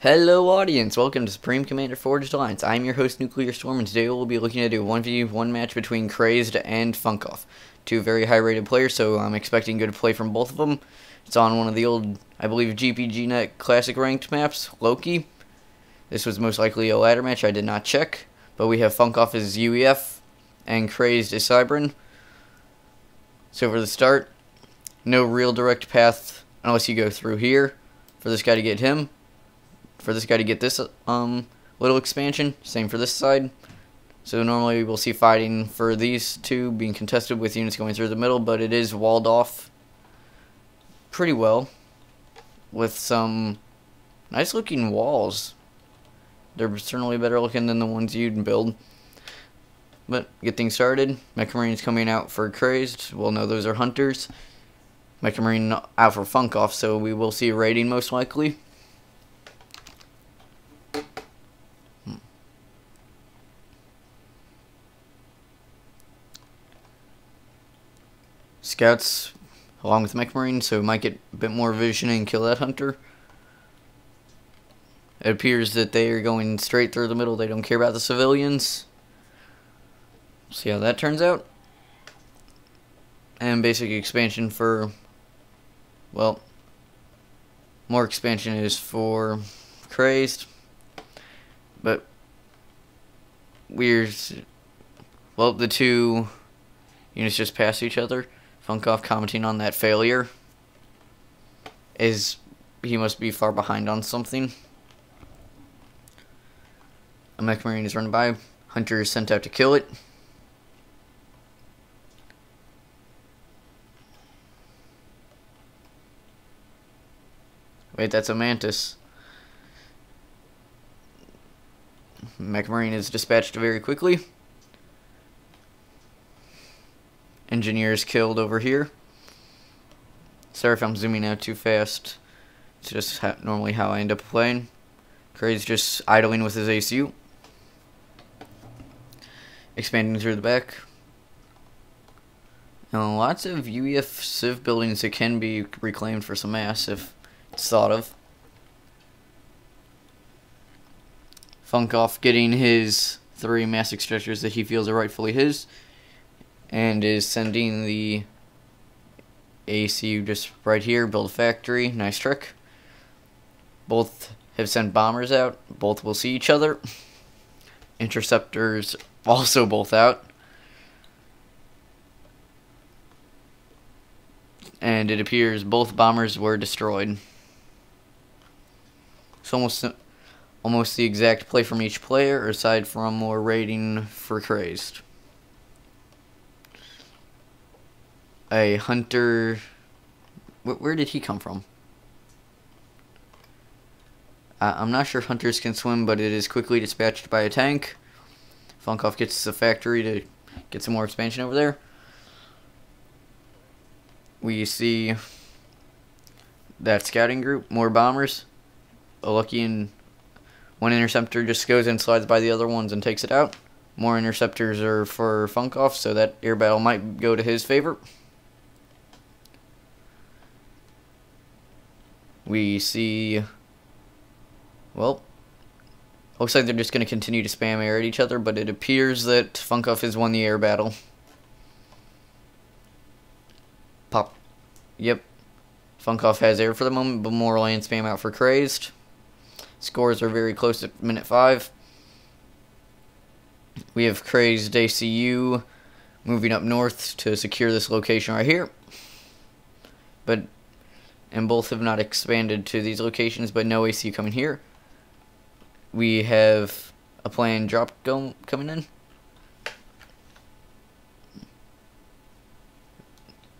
Hello audience, welcome to Supreme Commander Forged Alliance. I'm your host NuclearStorm, and today we'll be looking at a 1v1 match between Crazed and FunkOff. Two very high rated players, so I'm expecting good play from both of them. It's on one of the old, I believe, GPGnet classic ranked maps, Loki. This was most likely a ladder match, I did not check. But we have FunkOff as UEF and Crazed as Cybran. So for the start, no real direct path unless you go through here for this guy to get him. For this guy to get this little expansion, same for this side. So normally we'll see fighting for these two being contested with units going through the middle, but it is walled off pretty well with some nice looking walls. They're certainly better looking than the ones you'd build. But get things started. Mecha Marines coming out for Crazed. Well, no, those are Hunters. Mecha Marine out for FunkOff, so we will see a raiding most likely. Scouts along with Mech Marine, so might get a bit more vision and kill that hunter. It appears that they are going straight through the middle. They don't care about the civilians. See how that turns out. And basic expansion for, well, more expansion is for Crazed. But well, the two units just passed each other. FunkOff commenting on that failure is he must be far behind on something. A Mech Marine is running by. Hunter is sent out to kill it. Wait, that's a Mantis. Mech Marine is dispatched very quickly. Engineers killed over here. Sorry if I'm zooming out too fast. It's just normally how I end up playing. Crazed just idling with his ACU. Expanding through the back. And lots of UEF civ buildings that can be reclaimed for some mass if it's thought of. FunkOff getting his 3 mass extractors that he feels are rightfully his. And is sending the ACU just right here, build a factory, nice trick. Both have sent bombers out, both will see each other. Interceptors also both out. And it appears both bombers were destroyed. It's almost the exact play from each player, aside from more raiding for Crazed. A hunter. Where did he come from? I'm not sure hunters can swim, but it is quickly dispatched by a tank. FunkOff gets the factory to get some more expansion over there. We see that scouting group, more bombers. A lucky and one interceptor just goes and slides by the other ones and takes it out. More interceptors are for FunkOff, so that air battle might go to his favor. We see, well, looks like they're just going to continue to spam air at each other, but it appears that FunkOff has won the air battle. Pop. Yep. FunkOff has air for the moment, but more land spam out for Crazed. Scores are very close at minute 5. We have Crazed ACU moving up north to secure this location right here. And both have not expanded to these locations, but no AC coming here. We have a planned drop coming in.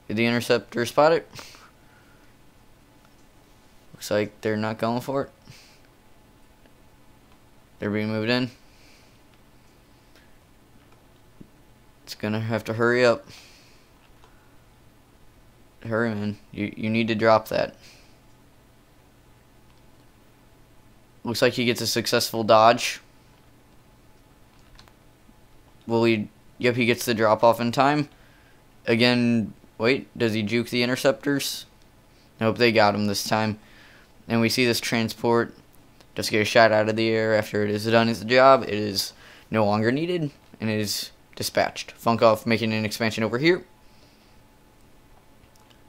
Did the interceptor spot it? Looks like they're not going for it. They're being moved in. It's gonna have to hurry up. Hurry, man. You need to drop that. Looks like he gets a successful dodge. Will he? Yep, he gets the drop off in time. Again, wait, does he juke the interceptors? Nope, they got him this time. And we see this transport Just get a shot out of the air after it is done its job. It is no longer needed, and it is dispatched. FunkOff making an expansion over here.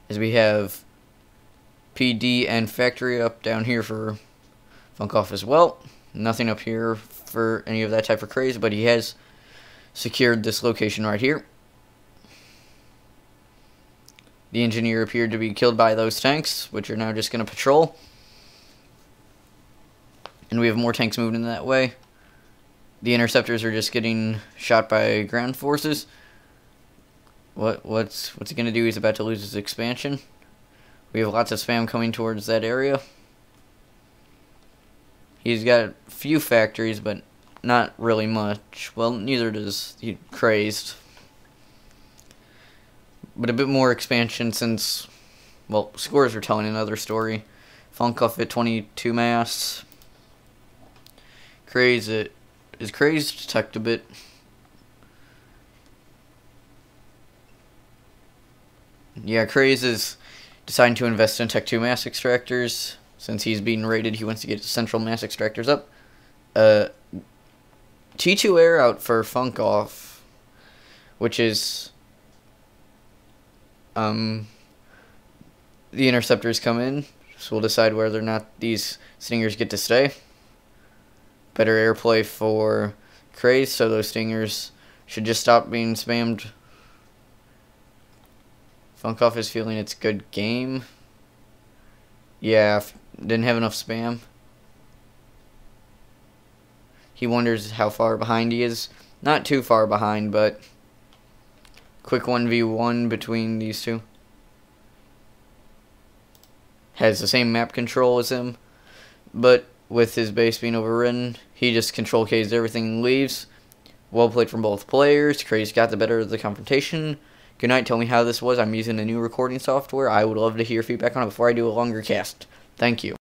As we have PD and factory up down here for FunkOff as well. Nothing up here for any of that type of Crazed, but he has secured this location right here. The engineer appeared to be killed by those tanks, which are now just going to patrol. And we have more tanks moving in that way. The interceptors are just getting shot by ground forces. What's he going to do? He's about to lose his expansion. We have lots of spam coming towards that area. He's got a few factories, but not really much. Well, neither does he Crazed. But a bit more expansion since, well, scores are telling another story. FunkOff at 22 mass. Crazed is Crazed tucked a bit. Yeah, Crazed is deciding to invest in Tech 2 mass extractors. Since he's being raided, he wants to get central mass extractors up. T2 air out for FunkOff, which is the interceptors come in, so we'll decide whether or not these stingers get to stay. Better airplay for Crazed, so those stingers should just stop being spammed. FunkOff is feeling it's good game. Yeah, didn't have enough spam. He wonders how far behind he is. Not too far behind, but quick 1v1 between these two. Has the same map control as him, but with his base being overrun, he just control K's everything and leaves. Well played from both players. Crazed got the better of the confrontation. Good night. Tell me how this was. I'm using a new recording software. I would love to hear feedback on it before I do a longer cast. Thank you.